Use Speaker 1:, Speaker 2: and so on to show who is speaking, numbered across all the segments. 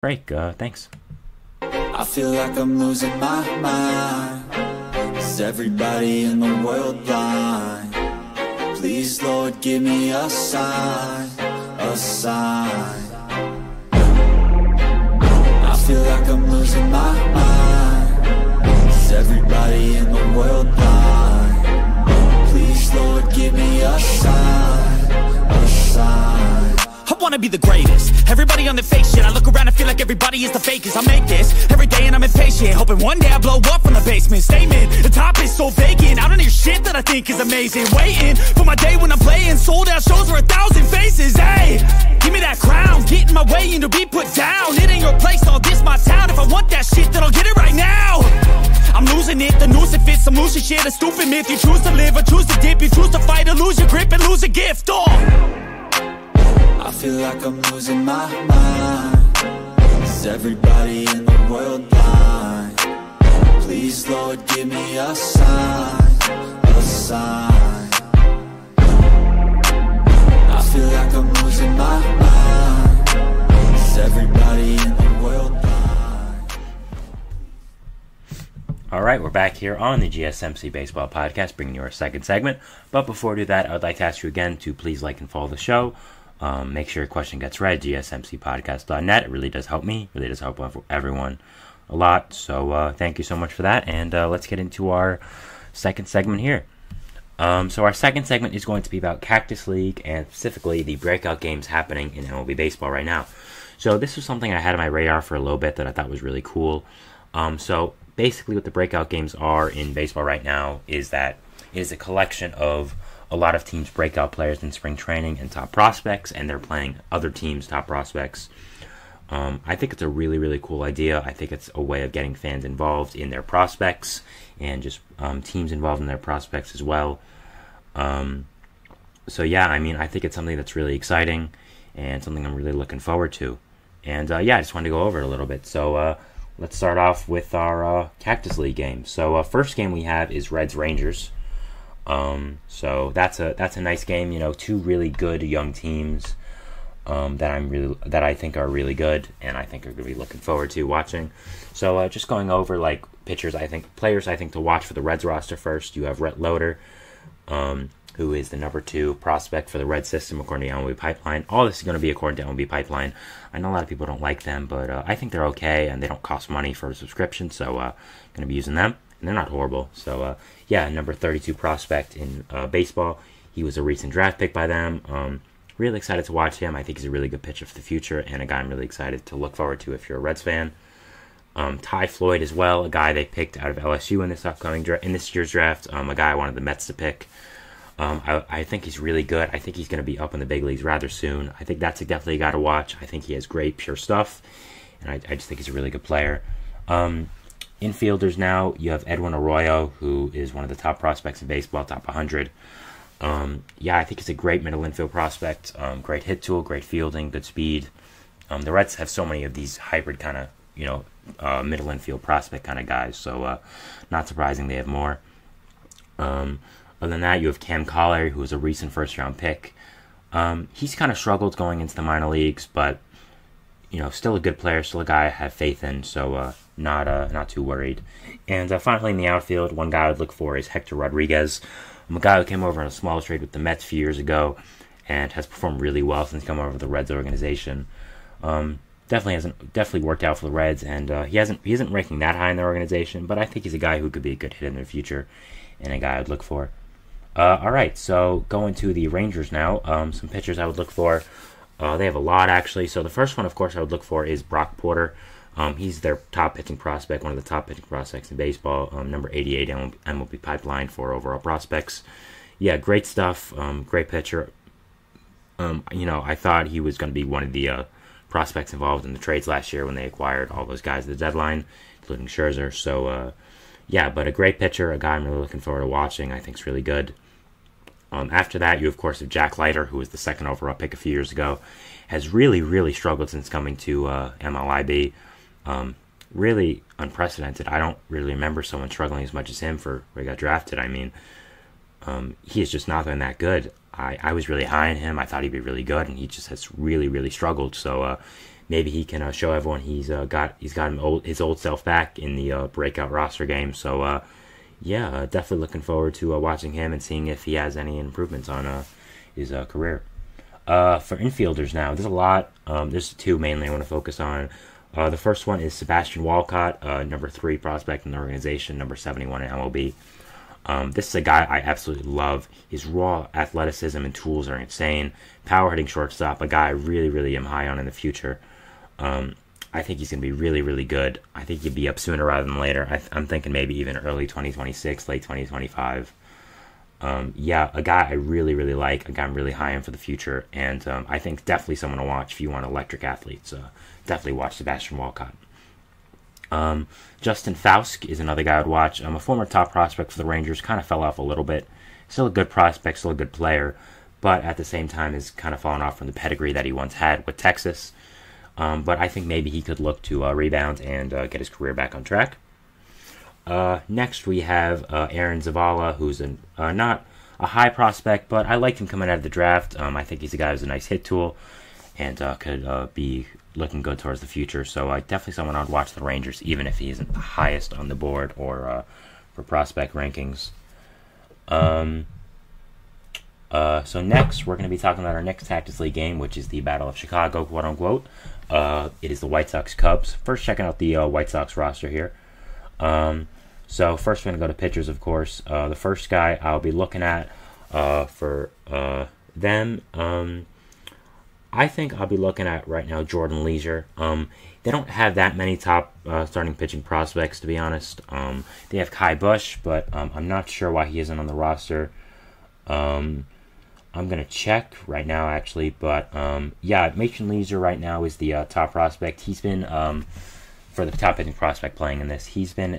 Speaker 1: Break, thanks.
Speaker 2: I feel like I'm losing my mind. Is everybody in the world blind? Please, Lord, give me a sign, a sign. I feel like I'm losing my mind. Is everybody in the world blind? Please, Lord, give me a sign, a sign.
Speaker 3: I wanna be the greatest. Everybody on the fake shit. I look around and feel like everybody is the fakest. I make this every day and I'm impatient, hoping one day I blow up from the basement. Statement, the top is so vacant. I don't hear shit that I think is amazing. Waiting for my day when I'm playing sold out shows for 1,000 faces. Hey, give me that crown, get in my way and to be put down. It ain't your place, all this my town. If I want that shit, then I'll get it right now. I'm losing it, the noose it fits. I'm losing shit, a stupid myth. You choose to live or choose to dip. You choose to fight or lose your grip and lose a gift.
Speaker 2: I feel like I'm losing my mind. Is everybody in the world blind? Please, Lord, give me a sign, a sign. I feel like I'm losing my mind. Is everybody in the world blind?
Speaker 1: Alright, we're back here on the GSMC Baseball Podcast, bringing you our second segment. But before we do that, I would like to ask you again to please like and follow the show. Make sure your question gets read, gsmcpodcast.net. It really does help me, really does help everyone a lot. So thank you so much for that, and let's get into our second segment here. So our second segment is going to be about Cactus League, and specifically the breakout games happening in MLB baseball right now. So this was something I had on my radar for a little bit that I thought was really cool. So basically what the breakout games are in baseball right now is that it is a collection of a lot of teams' breakout players in spring training and top prospects, and they're playing other teams' top prospects. I think it's a really, really cool idea. I think it's a way of getting fans involved in their prospects and just teams involved in their prospects as well. So yeah, I mean, I think it's something that's really exciting and something I'm really looking forward to. And yeah, I just wanted to go over it a little bit. So let's start off with our Cactus League game. So first game we have is Reds-Rangers. So that's a nice game. You know, two really good young teams that I think are really good, and I think are going to be looking forward to watching. So just going over like players I think to watch for the Reds roster first. You have Rhett Loader, who is the number 2 prospect for the Red system according to MLB Pipeline. All this is going to be according to MLB Pipeline. I know a lot of people don't like them, but I think they're okay, and they don't cost money for a subscription, so going to be using them. And they're not horrible. So, yeah, number 32 prospect in baseball. He was a recent draft pick by them. Really excited to watch him. I think he's a really good pitcher for the future, and a guy I'm really excited to look forward to if you're a Reds fan. Ty Floyd as well, a guy they picked out of LSU in this year's draft. A guy I wanted the Mets to pick. I think he's really good. I think he's going to be up in the big leagues rather soon. I think that's definitely a guy to watch. I think he has great pure stuff, and I just think he's a really good player. Infielders now, you have Edwin Arroyo, who is one of the top prospects in baseball, top 100. Yeah, I think he's a great middle infield prospect. Great hit tool, great fielding, good speed. The Reds have so many of these hybrid kind of, middle infield prospect kind of guys, so not surprising they have more. Other than that, you have Cam Collier, who is a recent first-round pick. He's kind of struggled going into the minor leagues, but still a good player, still a guy I have faith in, so not too worried. And finally, in the outfield, one guy I would look for is Hector Rodriguez. I'm a guy who came over on a small trade with the Mets a few years ago and has performed really well since coming over to the Reds organization. Definitely worked out for the Reds, and he isn't ranking that high in their organization, but I think he's a guy who could be a good hit in the future and a guy I'd look for. All right, so going to the Rangers now. Some pitchers I would look for. They have a lot, actually. So the first one, of course, I would look for is Brock Porter. He's their top pitching prospect, one of the top pitching prospects in baseball. Number 88 MLB Pipeline for overall prospects. Yeah, great stuff. Great pitcher. I thought he was going to be one of the prospects involved in the trades last year when they acquired all those guys at the deadline, including Scherzer. So, yeah, but a great pitcher, a guy I'm really looking forward to watching. I think is really good. After that, you, of course, have Jack Leiter, who was the second overall pick a few years ago. Has really, really struggled since coming to MLB. Really unprecedented. I don't really remember someone struggling as much as him for where he got drafted. I mean, he has just not been that good. I was really high on him. I thought he'd be really good, and he just has really, really struggled. So maybe he can show everyone he's got his old self back in the breakout roster game. So yeah, definitely looking forward to watching him and seeing if he has any improvements on his career. For infielders now, there's a lot. There's two mainly I want to focus on. The first one is Sebastian Walcott, number 3 prospect in the organization, number 71 in MLB. This is a guy I absolutely love. His raw athleticism and tools are insane. Power hitting shortstop, a guy I really am high on in the future. I think he's going to be really good. I think he'd be up sooner rather than later. I'm thinking maybe even early 2026, late 2025. Yeah, a guy I really like, a guy I'm really high on for the future, and I think definitely someone to watch if you want electric athletes. Definitely watch Sebastian Walcott. Justin Fausk is another guy I'd watch. A former top prospect for the Rangers, kind of fell off a little bit. Still a good prospect, still a good player, but at the same time has kind of fallen off from the pedigree that he once had with Texas. But I think maybe he could look to rebound and get his career back on track. Next we have Aaron Zavala, who's not a high prospect, but I liked him coming out of the draft. I think he's a guy who's a nice hit tool and could be looking good towards the future. So definitely someone I'd watch the Rangers, even if he isn't the highest on the board or for prospect rankings. So next, we're going to be talking about our next Cactus League game, which is the Battle of Chicago, quote-unquote. It is the White Sox-Cubs. First, checking out the White Sox roster here. So first, we're going to go to pitchers, of course. The first guy I'll be looking at for them, I think I'll be looking at right now Jordan Leisure. They don't have that many top starting pitching prospects, to be honest. They have Kai Bush, but I'm not sure why he isn't on the roster. I'm going to check right now, actually, but yeah, Mason Leisure right now is the top prospect. He's been, for the top pitching prospect playing in this, he's been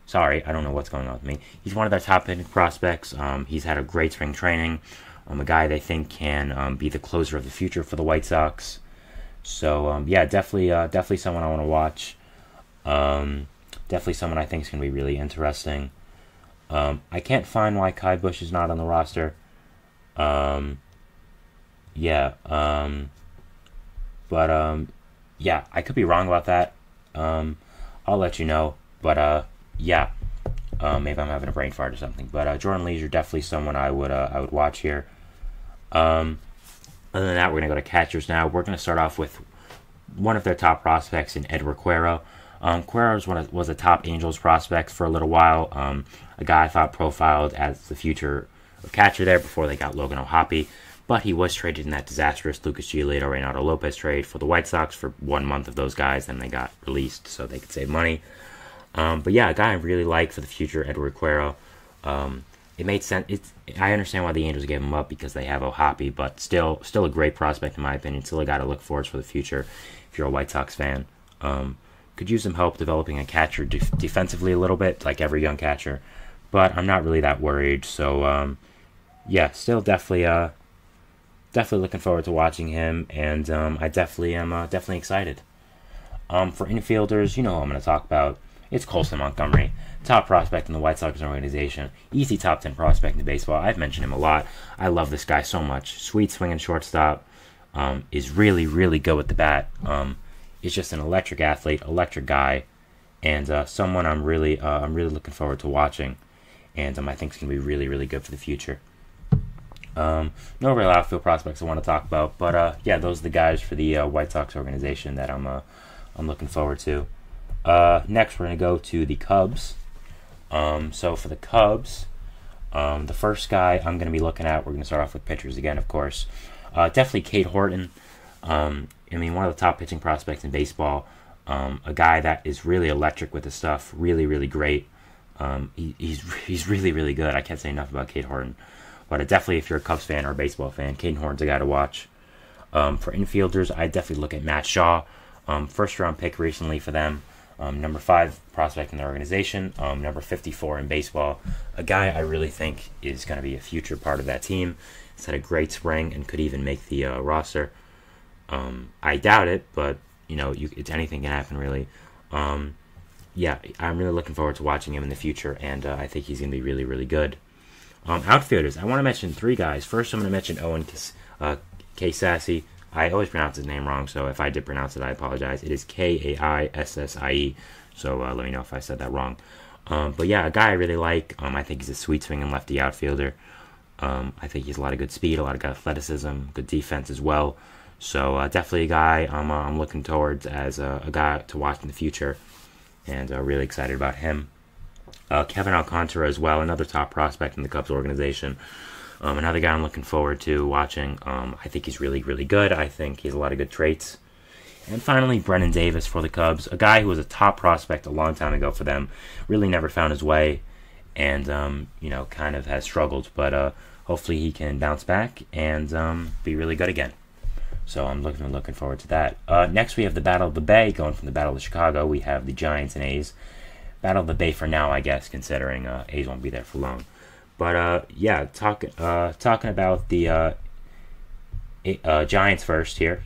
Speaker 1: sorry, I don't know what's going on with me. He's one of their top pitching prospects. He's had a great spring training. A guy they think can be the closer of the future for the White Sox. So, yeah, definitely someone I want to watch. Definitely someone I think is going to be really interesting. I can't find why Kai Bush is not on the roster. Yeah, I could be wrong about that. I'll let you know. But yeah, maybe I'm having a brain fart or something. But Jordan Leisure, definitely someone I would watch here. Other than that, we're gonna go to catchers now. We're gonna start off with one of their top prospects in Edward Cuero. Cuero was a top Angels prospect for a little while. A guy I thought profiled as the future of catcher there before they got Logan O'Hoppe. But he was traded in that disastrous Lucas Giolito, Reynaldo Lopez trade for the White Sox for 1 month of those guys. Then they got released so they could save money. But yeah, a guy I really like for the future, Edward Cuero. It made sense. I understand why the Angels gave him up because they have O'Hoppe, but still a great prospect in my opinion. Still a guy to look forward to for the future if you're a White Sox fan. Could use some help developing a catcher defensively a little bit, like every young catcher. But I'm not really that worried. So yeah, still definitely looking forward to watching him, and I definitely am definitely excited. For infielders, you know who I'm going to talk about. It's Colson Montgomery, top prospect in the White Sox organization. Easy top 10 prospect in baseball. I've mentioned him a lot. I love this guy so much. Sweet swinging shortstop. Is really good with the bat. Is just an electric athlete, electric guy, and someone I'm really looking forward to watching, and I think is going to be really good for the future. No real outfield prospects I want to talk about, but yeah, those are the guys for the White Sox organization that I'm looking forward to. Next, we're going to go to the Cubs. So for the Cubs, the first guy I'm going to be looking at, we're going to start off with pitchers again, of course. Definitely Cade Horton. One of the top pitching prospects in baseball. A guy that is really electric with his stuff, really great. He's really good. I can't say enough about Cade Horton. But definitely, if you're a Cubs fan or a baseball fan, Cade Horton's a guy to watch. For infielders, I definitely look at Matt Shaw. First round pick recently for them. Number 5 prospect in the organization. Number 54 in baseball. A guy I really think is going to be a future part of that team. He's had a great spring and could even make the roster. I doubt it, but it's anything can happen really. Yeah, I'm really looking forward to watching him in the future, and I think he's going to be really good. Outfielders, I want to mention 3 guys. First, I'm going to mention Owen K. Sassy. I always pronounce his name wrong, so if I did pronounce it, I apologize. It is Kaissie. So let me know if I said that wrong. But yeah, a guy I really like. I think he's a sweet swinging lefty outfielder. I think he's a lot of good speed, a lot of good athleticism, good defense as well. So definitely a guy I'm looking towards as a guy to watch in the future, and really excited about him. Kevin Alcantara as well, another top prospect in the Cubs organization. Another guy I'm looking forward to watching. I think he's really, really good. I think he has a lot of good traits. And finally, Brennan Davis for the Cubs, a guy who was a top prospect a long time ago for them, really never found his way, and kind of has struggled. But hopefully he can bounce back and be really good again. So I'm looking forward to that. Next, we have the Battle of the Bay, going from the Battle of Chicago. We have the Giants and A's. Battle of the Bay for now, I guess, considering A's won't be there for long. But yeah, talking about the Giants first here.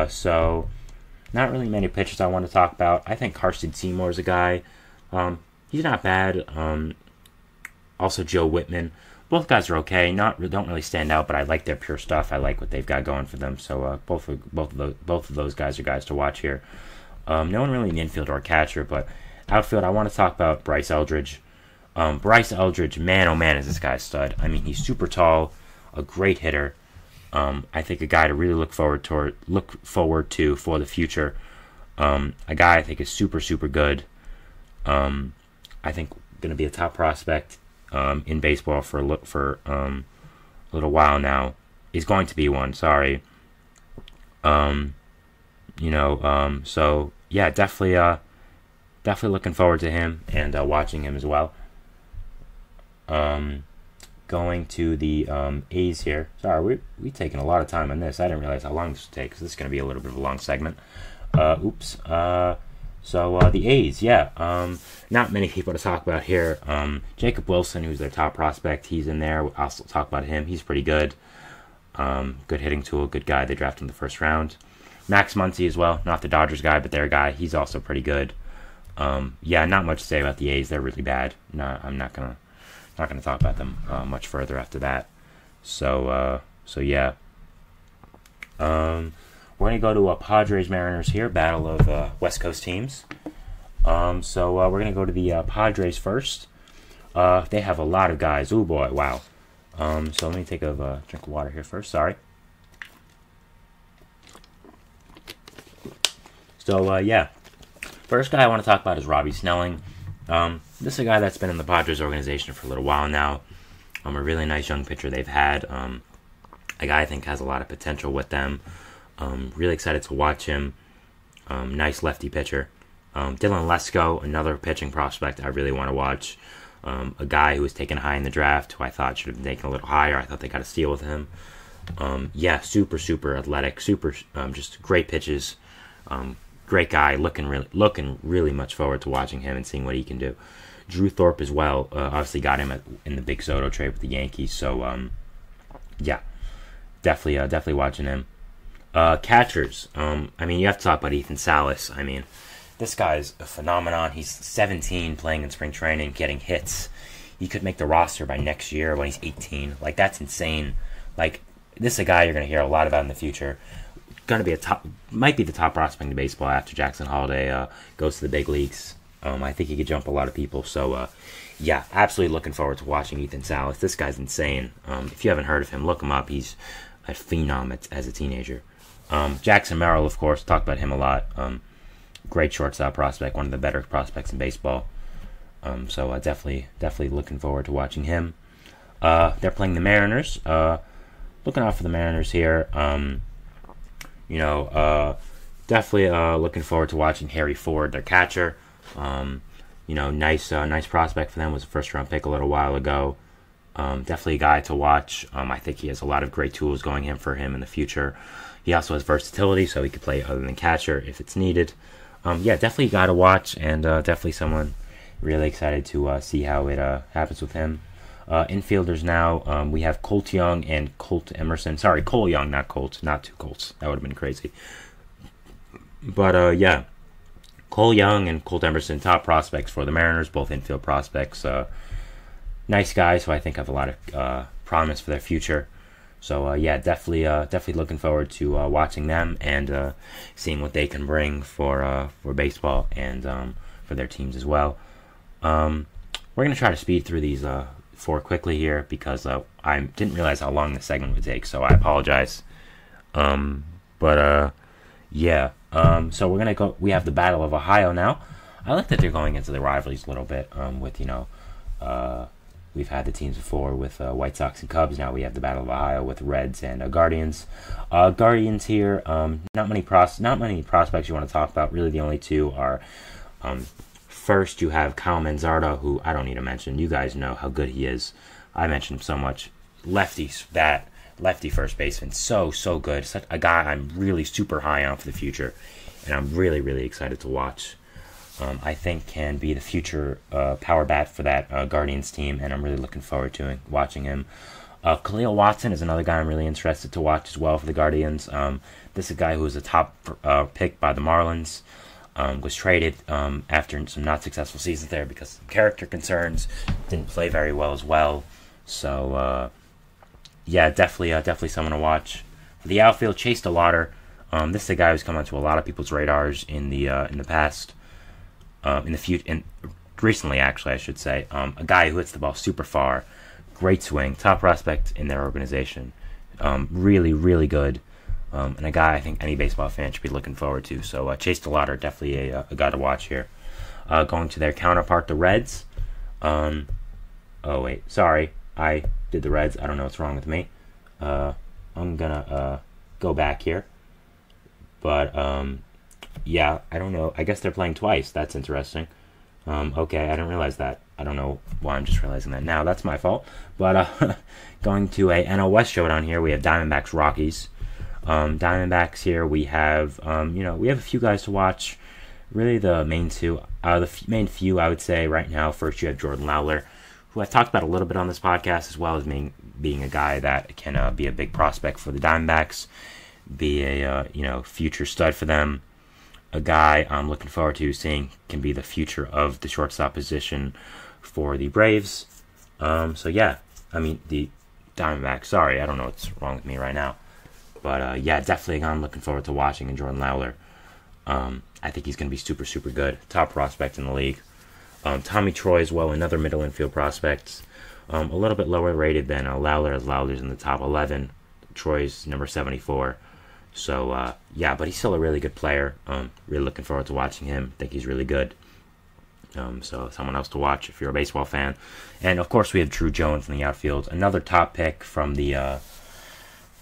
Speaker 1: So not really many pitchers I want to talk about. I think Carson Seymour is a guy. He's not bad. Also Joe Whitman. Both guys are okay. Don't really stand out, but I like their pure stuff. I like what they've got going for them. So both of those guys are guys to watch here. No one really in the infield or catcher, but outfield I want to talk about Bryce Eldridge. Bryce Eldridge, man, oh man, is this guy a stud. I mean, he's super tall, a great hitter. I think a guy to really look forward to for the future. A guy I think is super, super good. I think going to be a top prospect in baseball for a little while now. He's going to be one. Sorry. So yeah, definitely looking forward to him and watching him as well. Going to the A's here. Sorry, we're taking a lot of time on this. I didn't realize how long this would take, because this is going to be a little bit of a long segment. So the A's, yeah. Not many people to talk about here. Jacob Wilson, who's their top prospect, he's in there. I'll also talk about him. He's pretty good. Good hitting tool, good guy. They drafted in the first round. Max Muncy as well. Not the Dodgers guy, but their guy. He's also pretty good. Yeah, not much to say about the A's. They're really bad. I'm not gonna talk about them much further after that. So yeah. We're going to go to Padres Mariners here, battle of West Coast teams. So we're going to go to the Padres first. They have a lot of guys. Oh boy, wow. So let me take a drink of water here first. Sorry. So yeah, first guy I want to talk about is Robbie Snelling. This is a guy that's been in the Padres organization for a little while now. A really nice young pitcher they've had. A guy I think has a lot of potential with them. Really excited to watch him. Nice lefty pitcher. Dylan Lesko, another pitching prospect I really want to watch. A guy who was taken high in the draft, who I thought should have been taken a little higher. I thought they got a steal with him. Yeah, super athletic, just great pitches. Great guy. Looking really much forward to watching him and seeing what he can do. Drew Thorpe as well. Obviously got him in the big Soto trade with the Yankees. So yeah, definitely watching him. Catchers. I mean, you have to talk about Ethan Salas. I mean, this guy's a phenomenon. He's 17, playing in spring training, getting hits. He could make the roster by next year when he's 18. Like, that's insane. Like, this is a guy you're going to hear a lot about in the future. Going to be might be the top prospect in baseball after Jackson Holiday goes to the big leagues. I think he could jump a lot of people. So, yeah, absolutely looking forward to watching Ethan Salas. This guy's insane. If you haven't heard of him, look him up. He's a phenom as a teenager. Jackson Merrill, of course, talked about him a lot. Great shortstop prospect, one of the better prospects in baseball. So definitely looking forward to watching him. They're playing the Mariners. Looking out for the Mariners here. Definitely looking forward to watching Harry Ford, their catcher. Nice prospect for them. Was a first-round pick a little while ago. Definitely a guy to watch. I think he has a lot of great tools going in for him in the future. He also has versatility, so he could play other than catcher if it's needed. Yeah, definitely a guy to watch, and definitely someone really excited to see how it happens with him. Infielders now, we have Colt Young and Colt Emerson. Sorry, Cole Young, not Colt. Not two Colts. That would have been crazy. But, yeah. Cole Young and Colt Emerson, top prospects for the Mariners, both infield prospects. Nice guys who I think have a lot of promise for their future. So yeah, definitely looking forward to watching them and seeing what they can bring for baseball and for their teams as well. We're gonna try to speed through these 4 quickly here because I didn't realize how long this segment would take, so I apologize. Yeah. So we're gonna go. We have the Battle of Ohio now. I like that they're going into the rivalries a little bit. With we've had the teams before with White Sox and Cubs. Now we have the Battle of Ohio with Reds and Guardians. Guardians here. Not many prospects you want to talk about. Really, the only 2 are. First, you have Kyle Manzardo, who I don't need to mention. You guys know how good he is. I mentioned him so much. Lefty first baseman, so good. Such a guy I'm really super high on for the future, and I'm really excited to watch. I think can be the future power bat for that Guardians team, and I'm really looking forward to watching him. Khalil Watson is another guy I'm really interested to watch as well for the Guardians. This is a guy who was a top pick by the Marlins. Was traded after some not successful seasons there because of character concerns. Didn't play very well as well. So yeah, definitely someone to watch. For the outfield, Chase DeLauder. This is a guy who's come onto a lot of people's radars in the past. In the future, and recently, actually, I should say, a guy who hits the ball super far, great swing, top prospect in their organization, really good, and a guy I think any baseball fan should be looking forward to. So Chase DeLauder, definitely a guy to watch here. Going to their counterpart, the Reds. Oh wait, sorry, I did the Reds. I don't know what's wrong with me. I'm gonna go back here, but yeah, I don't know. I guess they're playing twice. That's interesting. Okay, I didn't realize that. I don't know why I'm just realizing that now. That's my fault. But going to a NL West showdown here, we have Diamondbacks Rockies. Diamondbacks here, we have we have a few guys to watch. Really, the main 2, main few I would say right now. First, you have Jordan Lawler, who I've talked about a little bit on this podcast, as well as being a guy that can be a big prospect for the Diamondbacks, be a future stud for them. A guy I'm looking forward to seeing can be the future of the shortstop position for the Braves. So yeah, I mean the Diamondbacks. Sorry, I don't know what's wrong with me right now, but yeah, definitely a guy I'm looking forward to watching in Jordan Lawler. I think he's going to be super good, top prospect in the league. Tommy Troy as well, another middle infield prospect, a little bit lower rated than Lawler, as Lawler's in the top 11. Troy's number 74. So, yeah, but he's still a really good player. Really looking forward to watching him. Think he's really good. So, someone else to watch if you're a baseball fan. And, of course, we have Drew Jones in the outfield. Another top pick from the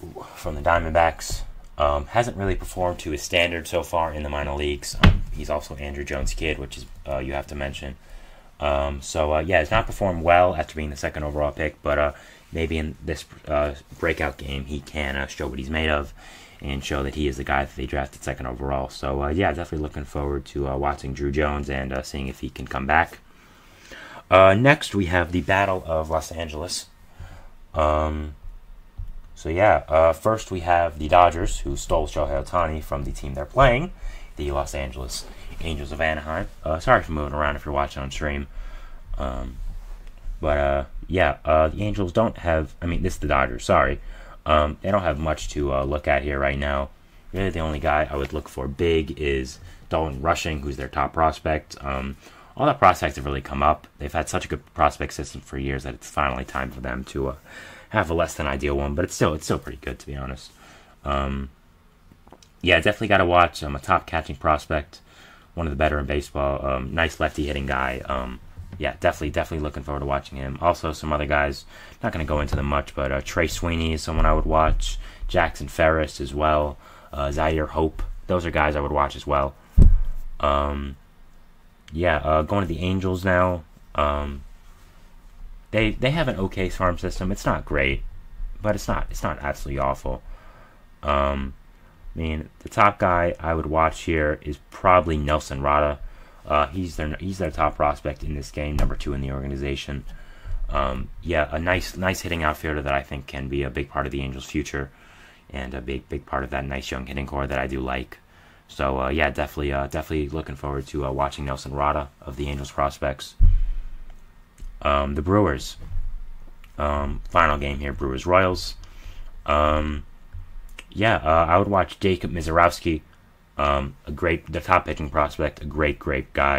Speaker 1: Diamondbacks. Hasn't really performed to his standard so far in the minor leagues. He's also Andrew Jones' kid, which is you have to mention. So, yeah, he's not performed well after being the second overall pick. But maybe in this breakout game he can show what he's made of and show that he is the guy that they drafted second overall. So, yeah, definitely looking forward to watching Drew Jones and seeing if he can come back. Next, we have the Battle of Los Angeles. So, yeah, first we have the Dodgers, who stole Shohei Ohtani from the team they're playing, the Los Angeles Angels of Anaheim. Sorry for moving around if you're watching on stream. Yeah, the Angels don't have... I mean, this is the Dodgers, sorry. They don't have much to look at here right now. Really, the only guy I would look for big is Dalton Rushing, who's their top prospect. All the prospects have really come up. They've had such a good prospect system for years that it's finally time for them to have a less than ideal one. But it's still pretty good, to be honest. Yeah, definitely got to watch. A top catching prospect, one of the better in baseball. Nice lefty hitting guy. Yeah, definitely looking forward to watching him. Also, some other guys, not going to go into them much, but Trey Sweeney is someone I would watch. Jackson Ferris as well. Zaire Hope. Those are guys I would watch as well. Yeah, going to the Angels now. They have an okay farm system. It's not great, but it's not absolutely awful. I mean, the top guy I would watch here is probably Nelson Rada. He's their top prospect in this game, number 2 in the organization. Yeah, a nice hitting outfielder that I think can be a big part of the Angels' future, and a big part of that nice young hitting core that I do like. So yeah, definitely looking forward to watching Nelson Rada of the Angels prospects. The Brewers, final game here, Brewers Royals. Yeah, I would watch Jacob Mizorowski, the top pitching prospect, a great guy.